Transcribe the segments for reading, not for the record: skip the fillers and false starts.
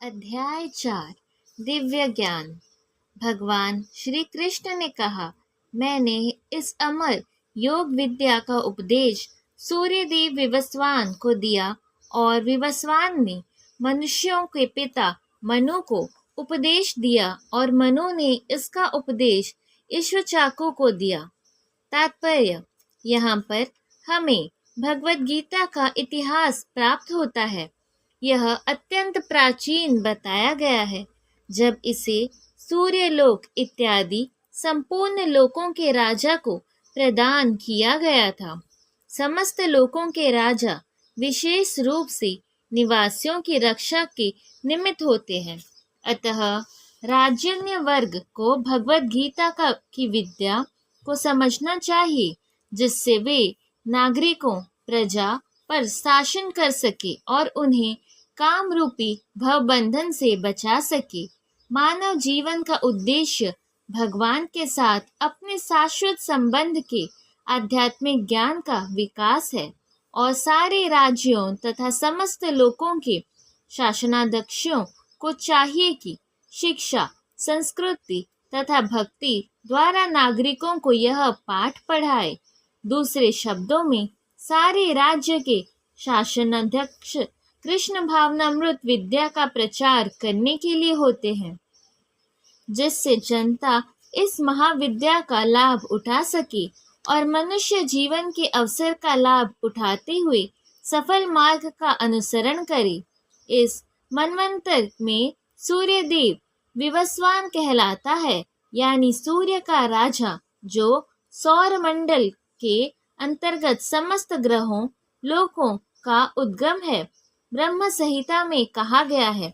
अध्याय 4 दिव्य ज्ञान। भगवान श्री कृष्ण ने कहा, मैंने इस अमर योग विद्या का उपदेश सूर्यदेव विवस्वान को दिया और विवस्वान ने मनुष्यों के पिता मनु को उपदेश दिया और मनु ने इसका उपदेश ईश्वचाकु को दिया। तात्पर्य, यहाँ पर हमें भगवद गीता का इतिहास प्राप्त होता है। यह अत्यंत प्राचीन बताया गया है, जब इसे सूर्यलोक इत्यादि संपूर्ण लोकों के राजा को प्रदान किया गया था। समस्त लोकों के राजा विशेष रूप से निवासियों की रक्षा के निमित्त होते हैं। अतः राजन्य वर्ग को भगवद गीता की विद्या को समझना चाहिए, जिससे वे नागरिकों प्रजा पर शासन कर सके और उन्हें काम रूपी भवबंधन से बचा सके। मानव जीवन का उद्देश्य भगवान के साथ अपने शाश्वत संबंध के आध्यात्मिक ज्ञान का विकास है और सारे राज्यों तथा समस्त लोकों के शासनाध्यक्षों को चाहिए कि शिक्षा, संस्कृति तथा भक्ति द्वारा नागरिकों को यह पाठ पढ़ाए। दूसरे शब्दों में, सारे राज्य के शासनाध्यक्ष कृष्ण भावनामृत विद्या का प्रचार करने के लिए होते हैं, जिससे जनता इस महाविद्या का लाभ उठा सके और मनुष्य जीवन के अवसर का लाभ उठाते हुए सफल मार्ग का अनुसरण करे। इस मनवंतर में सूर्यदेव विवस्वान कहलाता है, यानी सूर्य का राजा, जो सौर मंडल के अंतर्गत समस्त ग्रहों लोकों का उद्गम है। ब्रह्म संहिता में कहा गया है,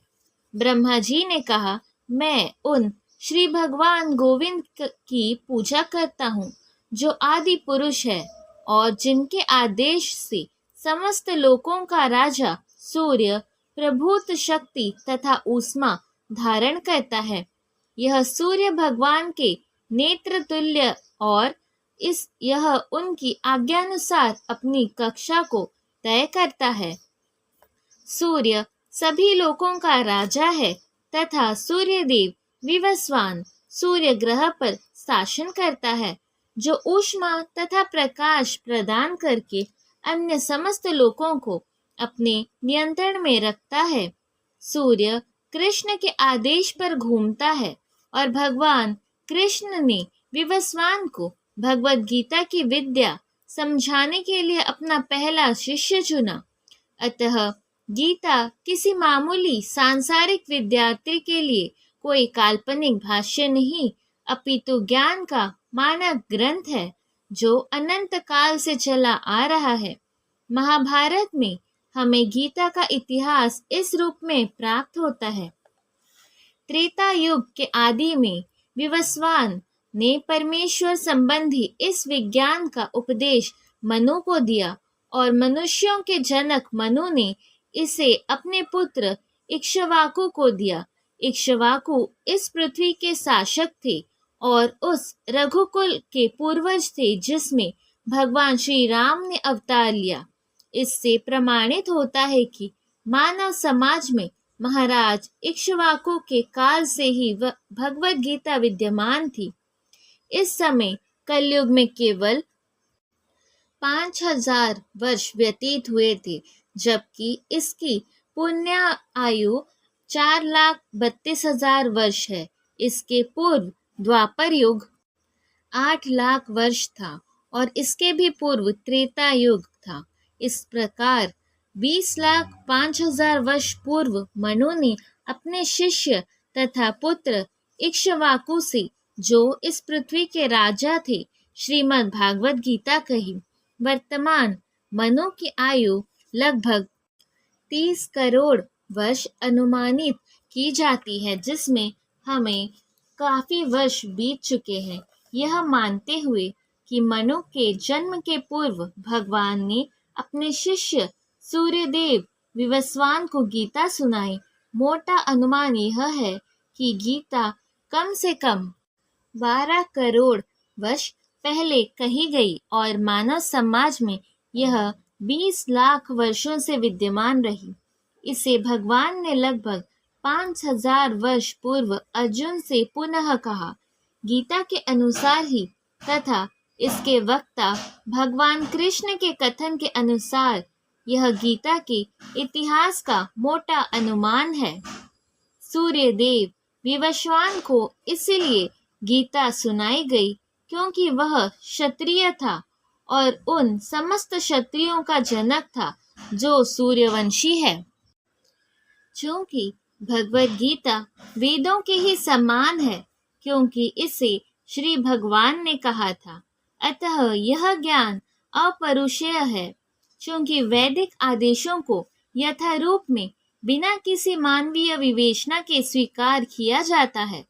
ब्रह्मा जी ने कहा, मैं उन श्री भगवान गोविंद की पूजा करता हूँ जो आदि पुरुष है और जिनके आदेश से समस्त लोकों का राजा सूर्य प्रभुत शक्ति तथा ऊष्मा धारण करता है। यह सूर्य भगवान के नेत्र तुल्य और यह उनकी आज्ञानुसार अपनी कक्षा को तय करता है। सूर्य सभी लोकों का राजा है तथा सूर्यदेव विवस्वान सूर्य ग्रह पर शासन करता है, जो ऊष्मा तथा प्रकाश प्रदान करके अन्य समस्त लोकों को अपने नियंत्रण में रखता है। सूर्य कृष्ण के आदेश पर घूमता है और भगवान कृष्ण ने विवस्वान को भगवद गीता की विद्या समझाने के लिए अपना पहला शिष्य चुना। अतः गीता किसी मामूली सांसारिक विद्यार्थी के लिए कोई काल्पनिक भाष्य नहीं, अपितु ज्ञान का मानक ग्रंथ है, जो अनंत काल से चला आ रहा है। महाभारत में हमें गीता का इतिहास इस रूप में प्राप्त होता है। त्रेता युग के आदि में विवस्वान ने परमेश्वर संबंधी इस विज्ञान का उपदेश मनु को दिया और मनुष्यों के जनक मनु ने इसे अपने पुत्र इक्ष्वाकु को दिया। इक्ष्वाकु इस पृथ्वी के शासक थे और उस रघुकुल के पूर्वज थे जिसमें भगवान श्री राम ने अवतार लिया। इससे प्रमाणित होता है कि मानव समाज में महाराज इक्ष्वाकु के काल से ही भगवद गीता विद्यमान थी। इस समय कलयुग में केवल 5000 वर्ष व्यतीत हुए थे, जबकि इसकी पुण्य आयु 4,32,000 वर्ष है। इसके पूर्व द्वापर युग 8 लाख वर्ष था और इसके भी पूर्व त्रेता युग था। इस प्रकार 20,05,000 वर्ष पूर्व मनु ने अपने शिष्य तथा पुत्र इक्ष्वाकु से, जो इस पृथ्वी के राजा थे, श्रीमद् भागवत गीता कही। वर्तमान मनु की आयु लगभग 30 करोड़ वर्ष अनुमानित की जाती है, जिसमें हमें काफी वर्ष बीत चुके हैं। यह मानते हुए कि मनु के जन्म के पूर्व भगवान ने अपने शिष्य सूर्यदेव विवस्वान को गीता सुनाई, मोटा अनुमान यह है कि गीता कम से कम 12 करोड़ वर्ष पहले कही गई और मानव समाज में यह 20 लाख वर्षों से विद्यमान रही। इसे भगवान ने लगभग 5000 वर्ष पूर्व अर्जुन से पुनः कहा। गीता के अनुसार ही तथा इसके वक्ता भगवान कृष्ण के कथन के अनुसार यह गीता के इतिहास का मोटा अनुमान है। सूर्यदेव विवस्वान को इसलिए गीता सुनाई गई क्योंकि वह क्षत्रिय था और उन समस्त क्षत्रियों का जनक था जो सूर्यवंशी है। चूंकि भगवद गीता वेदों के ही समान है क्योंकि इसे श्री भगवान ने कहा था, अतः यह ज्ञान अपरुषेय है। चूंकि वैदिक आदेशों को यथारूप में बिना किसी मानवीय विवेचना के स्वीकार किया जाता है,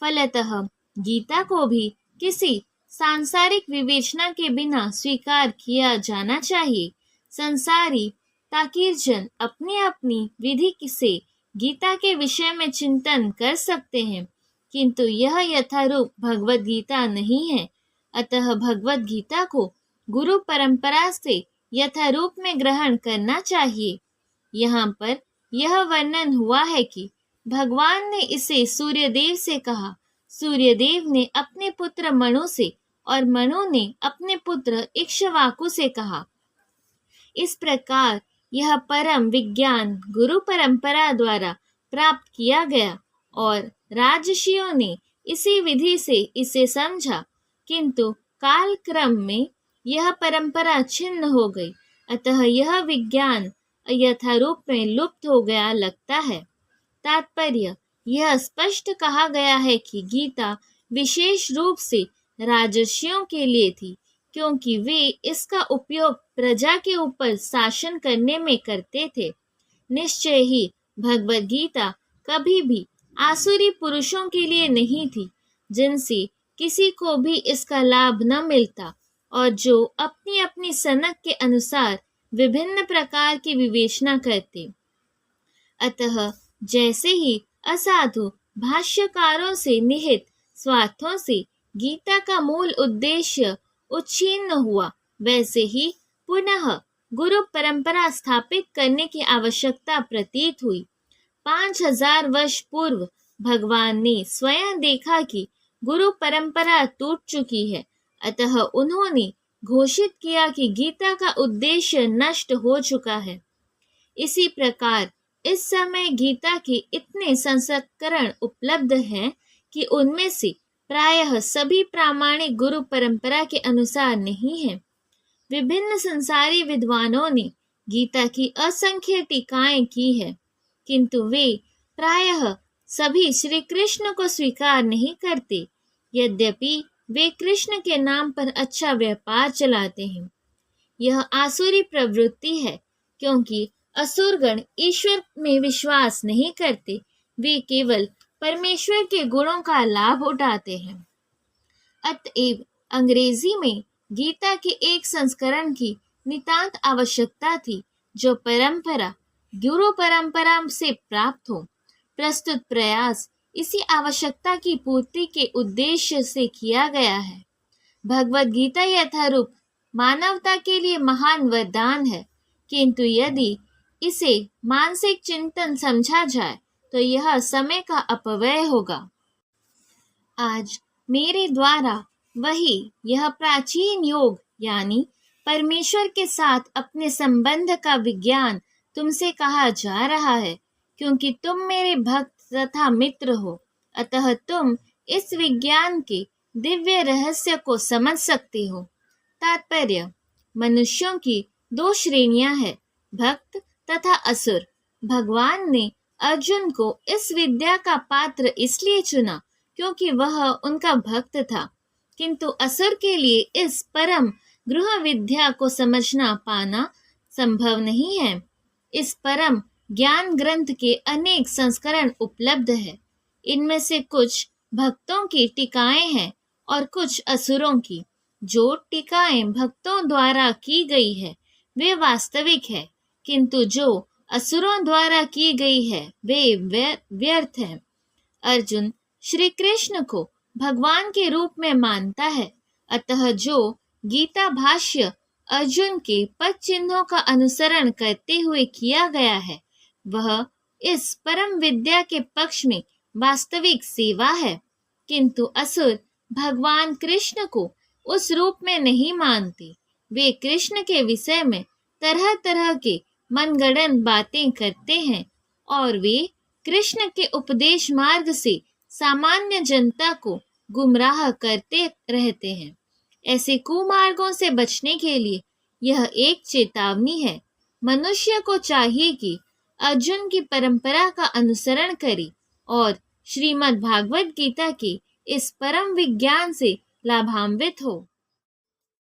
फलतः गीता को भी किसी सांसारिक विवेचना के बिना स्वीकार किया जाना चाहिए। संसारी ताकीरजन अपनी अपनी विधि से गीता के विषय में चिंतन कर सकते हैं, किंतु यह यथारूप भगवद गीता नहीं है। अतः भगवद गीता को गुरु परंपरा से यथारूप में ग्रहण करना चाहिए। यहाँ पर यह वर्णन हुआ है कि भगवान ने इसे सूर्यदेव से कहा, सूर्यदेव ने अपने पुत्र मनु से और मनु ने अपने पुत्र इक्ष्वाकु से कहा। इस प्रकार यह परम विज्ञान गुरु परंपरा द्वारा प्राप्त किया गया और राजर्षियों ने इसी विधि से इसे समझा, किंतु काल क्रम में यह परंपरा छिन्न हो गई, अतः यह विज्ञान यथारूप में लुप्त हो गया लगता है। तात्पर्य यह स्पष्ट कहा गया है कि गीता विशेष रूप से राजर्षियों के लिए थी, क्योंकि वे इसका उपयोग प्रजा के ऊपर शासन करने में करते थे। निश्चय ही भगवद गीता कभी भी आसुरी पुरुषों के लिए नहीं थी, जिनसे किसी को भी इसका लाभ न मिलता और जो अपनी अपनी सनक के अनुसार विभिन्न प्रकार की विवेचना करते। अतः जैसे ही असाधु भाष्यकारों से निहित स्वार्थों से गीता का मूल उद्देश्य उच्छिन्न हुआ, वैसे ही पुनः गुरु परंपरा स्थापित करने की आवश्यकता प्रतीत हुई। 5000 वर्ष पूर्व भगवान ने स्वयं देखा कि गुरु परंपरा टूट चुकी है, अतः उन्होंने घोषित किया कि गीता का उद्देश्य नष्ट हो चुका है। इसी प्रकार इस समय गीता के इतने संस्करण उपलब्ध हैं कि उनमें से प्रायः सभी प्रामाणिक गुरु परंपरा के अनुसार नहीं है। विभिन्न संसारी विद्वानों ने गीता की असंख्य टीकाएं की है, किंतु वे प्रायः सभी श्री कृष्ण को स्वीकार नहीं करते, यद्यपि वे कृष्ण के नाम पर अच्छा व्यापार चलाते हैं। यह आसुरी प्रवृत्ति है, क्योंकि असुरगण ईश्वर में विश्वास नहीं करते, वे केवल परमेश्वर के गुणों का लाभ उठाते हैं। अतएव अंग्रेजी में गीता के एक संस्करण की नितांत आवश्यकता थी, जो परंपरा गुरु परंपरा से प्राप्त हो। प्रस्तुत प्रयास इसी आवश्यकता की पूर्ति के उद्देश्य से किया गया है। भगवद गीता यथारूप मानवता के लिए महान वरदान है, किंतु यदि इसे मानसिक चिंतन समझा जाए तो यह समय का अपव्यय होगा। आज मेरे द्वारा वही यह प्राचीन योग यानी परमेश्वर के साथ अपने संबंध का विज्ञान तुमसे कहा जा रहा है, क्योंकि तुम मेरे भक्त तथा मित्र हो, अतः तुम इस विज्ञान के दिव्य रहस्य को समझ सकते हो। तात्पर्य मनुष्यों की 2 श्रेणियां हैं, भक्त तथा असुर। भगवान ने अर्जुन को इस विद्या का पात्र इसलिए चुना क्योंकि वह उनका भक्त था, किंतु असुर के लिए इस परम गृह विद्या को समझना पाना संभव नहीं है। इस परम ज्ञान ग्रंथ के अनेक संस्करण उपलब्ध है। इनमें से कुछ भक्तों की टीकाएं हैं और कुछ असुरों की। जो टीकाएं भक्तों द्वारा की गई है वे वास्तविक है, किंतु जो असुरों द्वारा की गई है वे व्यर्थ है। अर्जुन श्री कृष्ण को भगवान के रूप में मानता है, अतः जो गीता भाष्य अर्जुन के पद चिन्हों का अनुसरण करते हुए किया गया है वह इस परम विद्या के पक्ष में वास्तविक सेवा है, किंतु असुर भगवान कृष्ण को उस रूप में नहीं मानते। वे कृष्ण के विषय में तरह तरह के मनगढ़ंत बातें करते हैं और वे कृष्ण के उपदेश मार्ग से सामान्य जनता को गुमराह करते रहते हैं। ऐसे कुमार्गों से बचने के लिए यह एक चेतावनी है। मनुष्य को चाहिए कि अर्जुन की परंपरा का अनुसरण करे और श्रीमद् भागवत गीता के इस परम विज्ञान से लाभान्वित हो।